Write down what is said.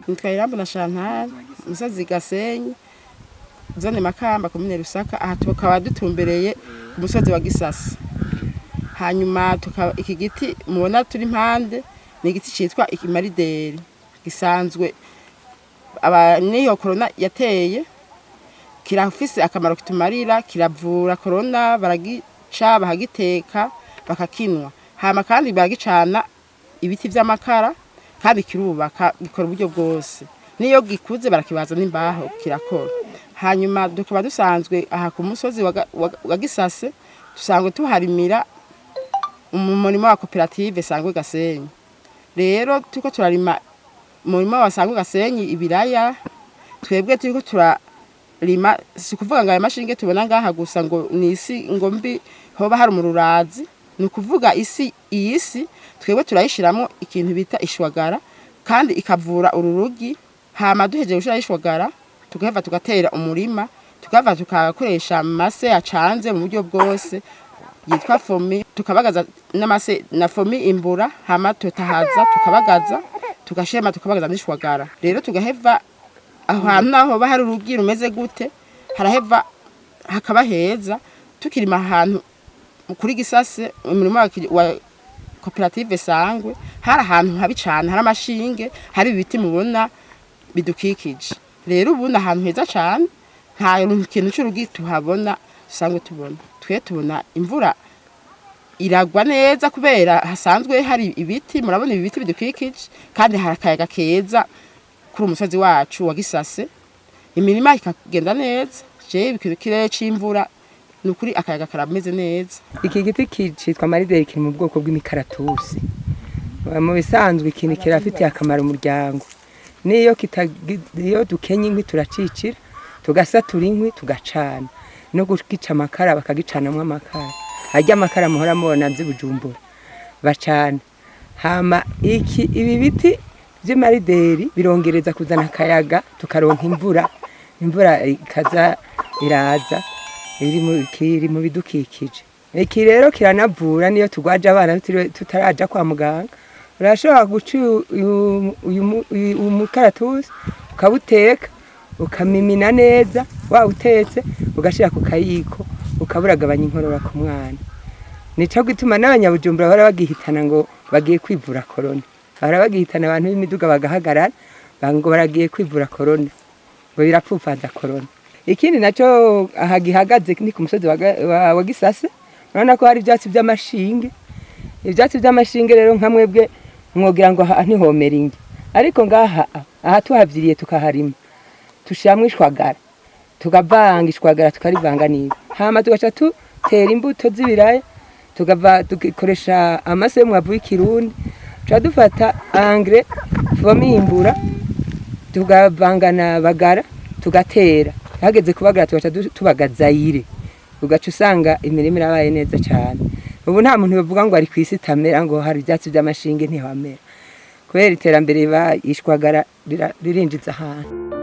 nitwa Irambona Chantal umusozi Gasenyi zone Makamba komine Rusaka aha tukaba dutumbereye umusozi wa Gisasa hanyuma iki giti mubona turi impande ni igiti citwa ikimarideri gisanzwe niyo corona yateye kirafise akamaro kitumarira kiravura corona baragica bahagiteka bakakinwa hama kandi baragicana ibiti vy'amakara kandi kirubaka gikora uburyo bwose niyo gikuze barakibaza n'imbaho kirakora hanyuma dukaba dusanzwe aha ku musozi wa Gisase dusanzwe tuharimira umurimo wa koperative Sangwe Gasenyi rero tuko turarima umurimo wa Sangwe Gasenyi ibiraya twebwe turiko turarima sikuvuga ngo aya mashinge tubona ngaha gusa ngo nisi ngo mbi hoba hari umururazi ni kuvuga iyi si twebwe turayishiramo ikintu bita ishwagara kandi ikavura ururugi hama duheje gushira ishwagara tugaheva tugatera umurima tukava tukakoresha mase yacanze mu buryo bwose yitwa fomi tukabagaza n'amase na fomi imbura hama tutahaza tukabagaza tugashema tukabagaza n'ishwagara rero tugaheva ahantu naho bahari urugi rumeze gute haraheva hakaba heza tukirima ahantu kuri Gisase umurimo wa koperative Sangwe hari ahantu habi cyane hari amashinge hari ibiti mubona bidukikije rero ubuna ahantu heza cyane nta kintu cy'urugi tuhabona Sangwe tubona tubona imvura iragwa neza kubera hasanzwe hari ibiti murabona ibi biti bidukikije kandi harakayaga keza kuri umusozi wacu wa Gisase imirima ikagenda neza je bikirikire c'imvura nukuri akayaga karameze neza iki giti citwa marideri kiri mu bwoko bw'imikaratusi mu bisanzwe ikintu kirafitiye akamaro umuryango niyo dukenye inkwi turacicira tugasatura inkwi tugacana no gukica amakara bakagicanamwo amakara harya amakara muhora mubona Bujumbura bacana hama ibi biti vy'amarideri birongereza kuzana akayaga tukaronka imvura ikaza iraza iri mu bidukikije iki rero kiranavura niyo tugwaje abana tutaraja kwa muganga urashobora guca umukaratusi ukabuteka ukamimina neza wawutetse ugashira ku kayiko ukaburagabanya inkorora ku mwana nico gituma n'abanyabujumbura bara bagihitana ngo bagiye kwivura corona bara bagihitana abantu b'imiduga bagahagarara ngo baragiye kwivura corona ngo birapfufaza corona ikindi naco aha gihagaze ni ku musozi wa Gisase urabona ko hari ivyatsi vy'amashinge rero nkamwebwe mwogira ngo ntihomera ingi ariko ngaha aha tuhavyiriye tukaharima tushamwe ishwagara tugavanga ishwagara tukarivanga niba hama tugaca tutera imbuto z'ibiraya tugikoresha amase y'umwavu w'ikirundi tuca dufata engrais fomi imbura tugavangana bagara tugatera hageze kubagara tugaca tubagazayire ugaca usanga imirimo irabaye neza cyane ubu nta muntu bavuga ngo ari kwisi tamera ngo hari ibyatsi by'amashinge ntihamera kubera iterambere ishwagara ririnjiza ahantu